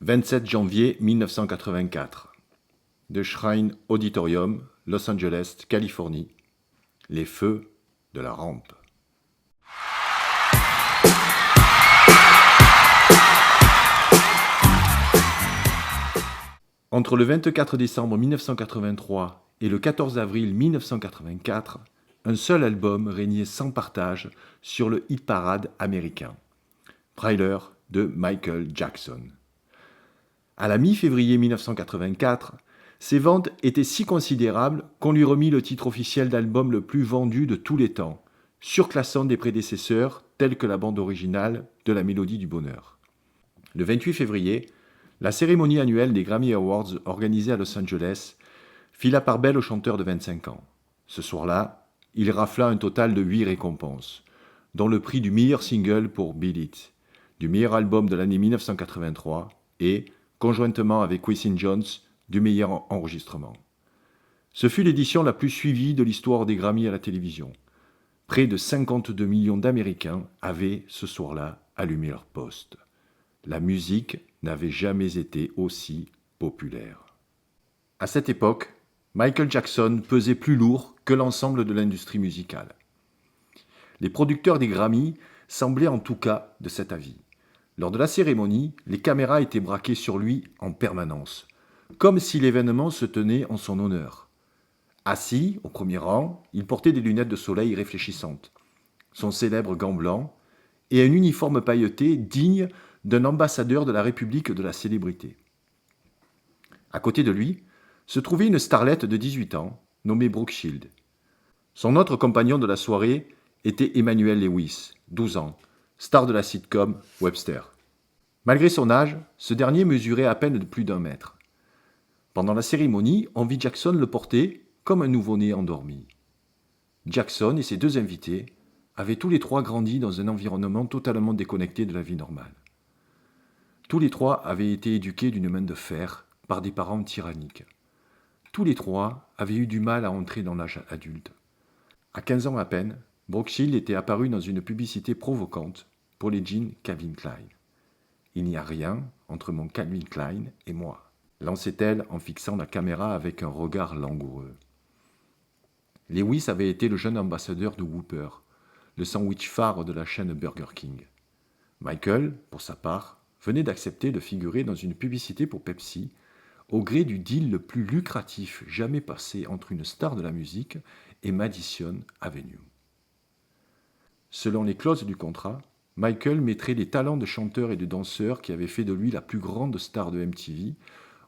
27 janvier 1984. The Shrine Auditorium, Los Angeles, Californie. Les feux de la rampe. Entre le 24 décembre 1983 et le 14 avril 1984, un seul album régnait sans partage sur le hit-parade américain. Thriller de Michael Jackson. À la mi-février 1984, ses ventes étaient si considérables qu'on lui remit le titre officiel d'album le plus vendu de tous les temps, surclassant des prédécesseurs tels que la bande originale de La Mélodie du Bonheur. Le 28 février, la cérémonie annuelle des Grammy Awards organisée à Los Angeles fit la part belle au chanteur de 25 ans. Ce soir-là, il rafla un total de 8 récompenses, dont le prix du meilleur single pour Beat It, du meilleur album de l'année 1983 et, conjointement avec Quincy Jones, du meilleur enregistrement. Ce fut l'édition la plus suivie de l'histoire des Grammy à la télévision. Près de 52 millions d'Américains avaient, ce soir-là, allumé leur poste. La musique n'avait jamais été aussi populaire. À cette époque, Michael Jackson pesait plus lourd que l'ensemble de l'industrie musicale. Les producteurs des Grammy semblaient en tout cas de cet avis. Lors de la cérémonie, les caméras étaient braquées sur lui en permanence, comme si l'événement se tenait en son honneur. Assis, au premier rang, il portait des lunettes de soleil réfléchissantes, son célèbre gant blanc et un uniforme pailleté digne d'un ambassadeur de la République de la célébrité. À côté de lui, se trouvait une starlette de 18 ans, nommée Brooke Shields. Son autre compagnon de la soirée était Emmanuel Lewis, 12 ans, star de la sitcom Webster. Malgré son âge, ce dernier mesurait à peine de plus d'1 mètre. Pendant la cérémonie, on vit Jackson le porter comme un nouveau-né endormi. Jackson et ses 2 invités avaient tous les 3 grandi dans un environnement totalement déconnecté de la vie normale. Tous les 3 avaient été éduqués d'une main de fer par des parents tyranniques. Tous les 3 avaient eu du mal à entrer dans l'âge adulte. À 15 ans à peine, Brooke Shields était apparue dans une publicité provocante pour les jeans Calvin Klein. « Il n'y a rien entre mon Calvin Klein et moi », lançait-elle en fixant la caméra avec un regard langoureux. Lewis avait été le jeune ambassadeur de Whopper, le sandwich phare de la chaîne Burger King. Michael, pour sa part, venait d'accepter de figurer dans une publicité pour Pepsi, au gré du deal le plus lucratif jamais passé entre une star de la musique et Madison Avenue. Selon les clauses du contrat, Michael mettrait les talents de chanteur et de danseur qui avaient fait de lui la plus grande star de MTV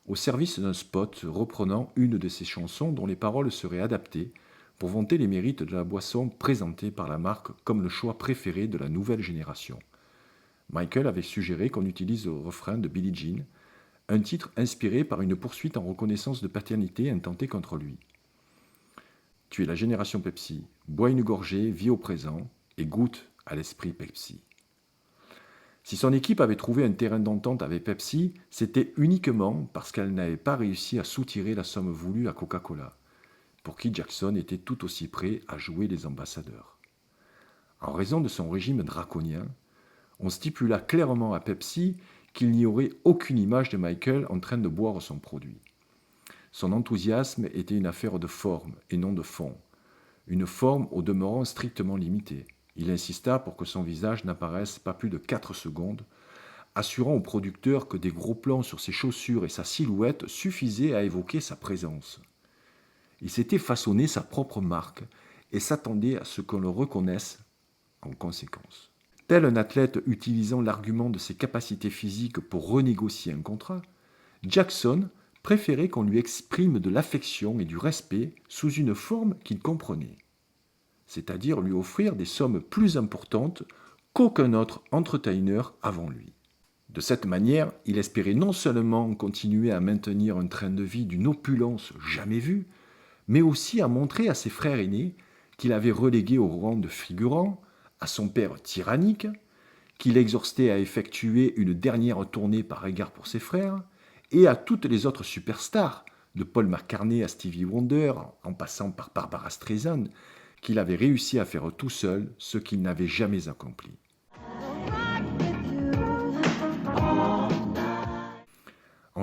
au service d'un spot reprenant une de ses chansons dont les paroles seraient adaptées pour vanter les mérites de la boisson présentée par la marque comme le choix préféré de la nouvelle génération. Michael avait suggéré qu'on utilise le refrain de Billie Jean, un titre inspiré par une poursuite en reconnaissance de paternité intentée contre lui. Tu es la génération Pepsi, bois une gorgée, vis au présent et goûte à l'esprit Pepsi. Si son équipe avait trouvé un terrain d'entente avec Pepsi, c'était uniquement parce qu'elle n'avait pas réussi à soutirer la somme voulue à Coca-Cola, pour qui Jackson était tout aussi prêt à jouer les ambassadeurs. En raison de son régime draconien, on stipula clairement à Pepsi qu'il n'y aurait aucune image de Michael en train de boire son produit. Son enthousiasme était une affaire de forme et non de fond, une forme au demeurant strictement limitée. Il insista pour que son visage n'apparaisse pas plus de 4 secondes, assurant au producteur que des gros plans sur ses chaussures et sa silhouette suffisaient à évoquer sa présence. Il s'était façonné sa propre marque et s'attendait à ce qu'on le reconnaisse en conséquence. Tel un athlète utilisant l'argument de ses capacités physiques pour renégocier un contrat, Jackson préférait qu'on lui exprime de l'affection et du respect sous une forme qu'il comprenait, c'est-à-dire lui offrir des sommes plus importantes qu'aucun autre entertainer avant lui. De cette manière, il espérait non seulement continuer à maintenir un train de vie d'une opulence jamais vue, mais aussi à montrer à ses frères aînés qu'il avait relégué au rang de figurant, à son père tyrannique, qu'il exhortait à effectuer une dernière tournée par égard pour ses frères, et à toutes les autres superstars, de Paul McCartney à Stevie Wonder, en passant par Barbara Streisand, qu'il avait réussi à faire tout seul ce qu'il n'avait jamais accompli.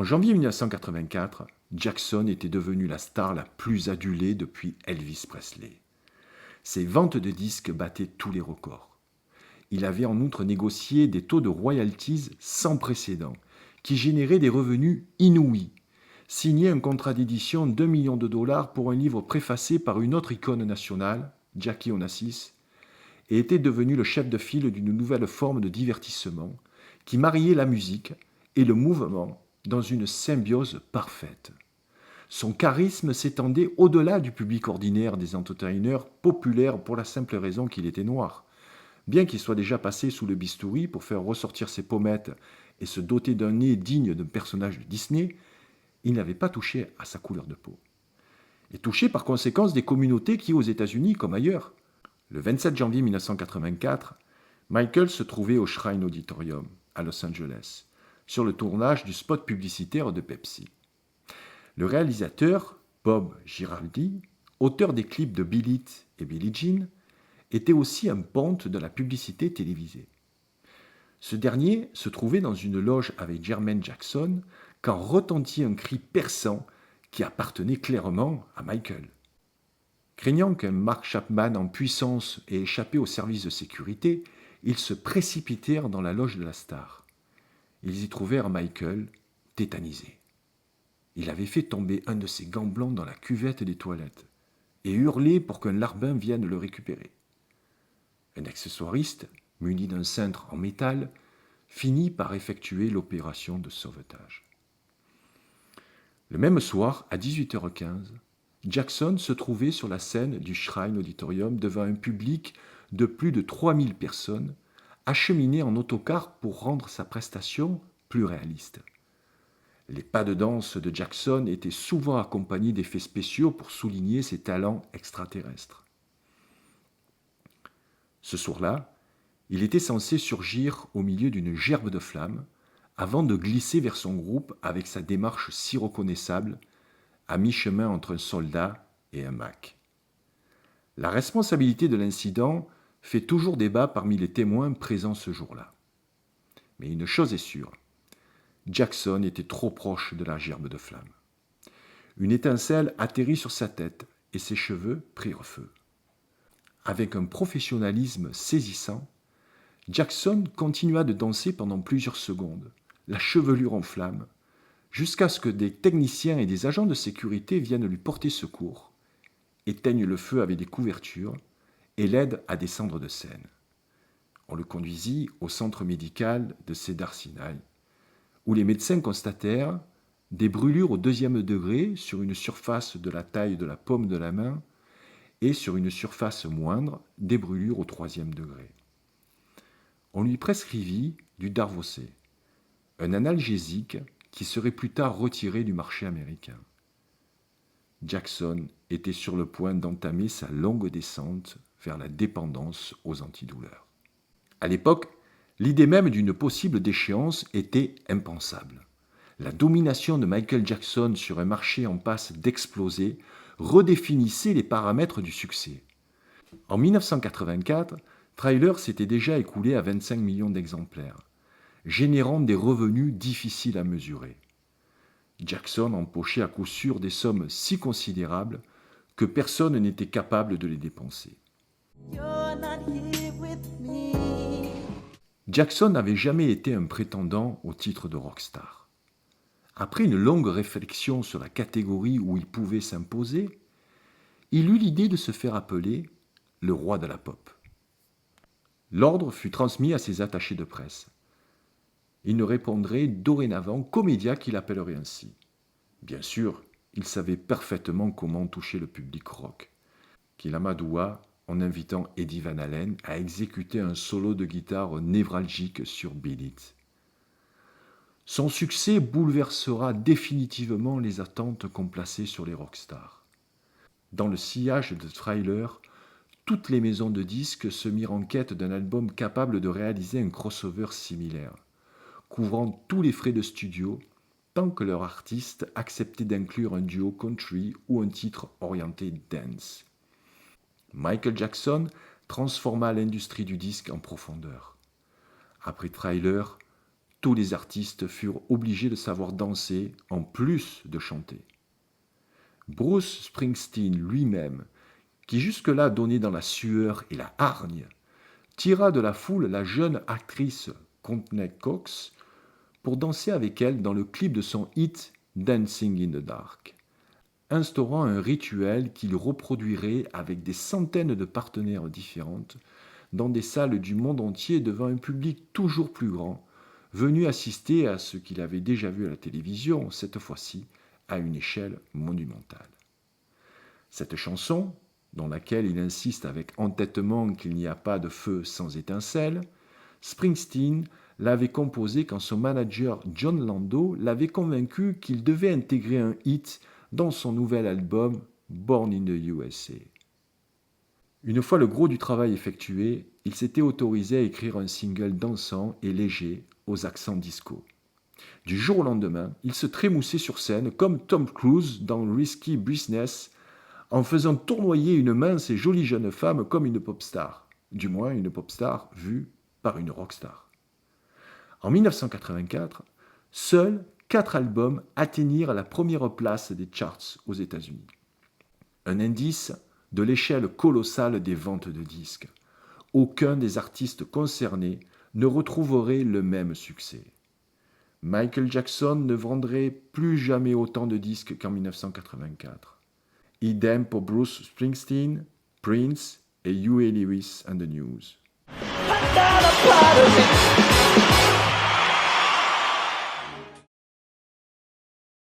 En janvier 1984, Jackson était devenu la star la plus adulée depuis Elvis Presley. Ses ventes de disques battaient tous les records. Il avait en outre négocié des taux de royalties sans précédent, qui généraient des revenus inouïs. Signé un contrat d'édition d'1 million de dollars pour un livre préfacé par une autre icône nationale, Jackie Onassis, et était devenu le chef de file d'une nouvelle forme de divertissement qui mariait la musique et le mouvement dans une symbiose parfaite. Son charisme s'étendait au-delà du public ordinaire des entertainers populaires pour la simple raison qu'il était noir. Bien qu'il soit déjà passé sous le bistouri pour faire ressortir ses pommettes et se doter d'un nez digne d'un personnage de Disney, il n'avait pas touché à sa couleur de peau. Et touché par conséquence des communautés qui, aux États-Unis comme ailleurs. Le 27 janvier 1984, Michael se trouvait au Shrine Auditorium à Los Angeles, sur le tournage du spot publicitaire de Pepsi. Le réalisateur, Bob Giraldi, auteur des clips de Beat It et Billie Jean, était aussi un ponte de la publicité télévisée. Ce dernier se trouvait dans une loge avec Jermaine Jackson quand retentit un cri perçant qui appartenait clairement à Michael. Craignant qu'un Mark Chapman en puissance ait échappé au service de sécurité, ils se précipitèrent dans la loge de la star. Ils y trouvèrent Michael tétanisé. Il avait fait tomber un de ses gants blancs dans la cuvette des toilettes et hurlé pour qu'un larbin vienne le récupérer. Un accessoiriste, muni d'un cintre en métal, finit par effectuer l'opération de sauvetage. Le même soir, à 18h15, Jackson se trouvait sur la scène du Shrine Auditorium devant un public de plus de 3000 personnes, acheminé en autocar pour rendre sa prestation plus réaliste. Les pas de danse de Jackson étaient souvent accompagnés d'effets spéciaux pour souligner ses talents extraterrestres. Ce soir-là, il était censé surgir au milieu d'une gerbe de flammes avant de glisser vers son groupe avec sa démarche si reconnaissable, à mi-chemin entre un soldat et un Mac. La responsabilité de l'incident fait toujours débat parmi les témoins présents ce jour-là. Mais une chose est sûre, Jackson était trop proche de la gerbe de flammes. Une étincelle atterrit sur sa tête et ses cheveux prirent feu. Avec un professionnalisme saisissant, Jackson continua de danser pendant plusieurs secondes, la chevelure en flammes, jusqu'à ce que des techniciens et des agents de sécurité viennent lui porter secours, éteignent le feu avec des couvertures et l'aident à descendre de scène. On le conduisit au centre médical de Cedars-Sinai, où les médecins constatèrent des brûlures au 2e degré sur une surface de la taille de la paume de la main et sur une surface moindre, des brûlures au 3e degré. On lui prescrivit du Darvocet, un analgésique qui serait plus tard retiré du marché américain. Jackson était sur le point d'entamer sa longue descente vers la dépendance aux antidouleurs. À l'époque, l'idée même d'une possible déchéance était impensable. La domination de Michael Jackson sur un marché en passe d'exploser redéfinissait les paramètres du succès. En 1984, Thriller s'était déjà écoulé à 25 millions d'exemplaires, générant des revenus difficiles à mesurer. Jackson empochait à coup sûr des sommes si considérables que personne n'était capable de les dépenser. Jackson n'avait jamais été un prétendant au titre de rockstar. Après une longue réflexion sur la catégorie où il pouvait s'imposer, il eut l'idée de se faire appeler le roi de la pop. L'ordre fut transmis à ses attachés de presse. Il ne répondrait dorénavant qu'aux médias qu'il appellerait ainsi. Bien sûr, il savait parfaitement comment toucher le public rock, qu'il amadoua en invitant Eddie Van Halen à exécuter un solo de guitare névralgique sur Beat It. Son succès bouleversera définitivement les attentes qu'on plaçait sur les rockstars. Dans le sillage de Thriller, toutes les maisons de disques se mirent en quête d'un album capable de réaliser un crossover similaire, couvrant tous les frais de studio, tant que leur artiste acceptait d'inclure un duo country ou un titre orienté dance. Michael Jackson transforma l'industrie du disque en profondeur. Après Thriller, tous les artistes furent obligés de savoir danser en plus de chanter. Bruce Springsteen lui-même, qui jusque-là donnait dans la sueur et la hargne, tira de la foule la jeune actrice Courtney Cox pour danser avec elle dans le clip de son hit Dancing in the Dark, instaurant un rituel qu'il reproduirait avec des centaines de partenaires différentes dans des salles du monde entier devant un public toujours plus grand, venu assister à ce qu'il avait déjà vu à la télévision, cette fois-ci à une échelle monumentale. Cette chanson, dans laquelle il insiste avec entêtement qu'il n'y a pas de feu sans étincelle, Springsteen l'avait composée quand son manager John Landau l'avait convaincu qu'il devait intégrer un hit dans son nouvel album Born in the USA. Une fois le gros du travail effectué, il s'était autorisé à écrire un single dansant et léger aux accents disco. Du jour au lendemain, il se trémoussait sur scène comme Tom Cruise dans Risky Business en faisant tournoyer une mince et jolie jeune femme comme une pop star, du moins une pop star vue par une rockstar. En 1984, seuls 4 albums atteignirent la première place des charts aux États-Unis. Un indice de l'échelle colossale des ventes de disques. Aucun des artistes concernés ne retrouverait le même succès. Michael Jackson ne vendrait plus jamais autant de disques qu'en 1984. Idem pour Bruce Springsteen, Prince et Huey Lewis and the News.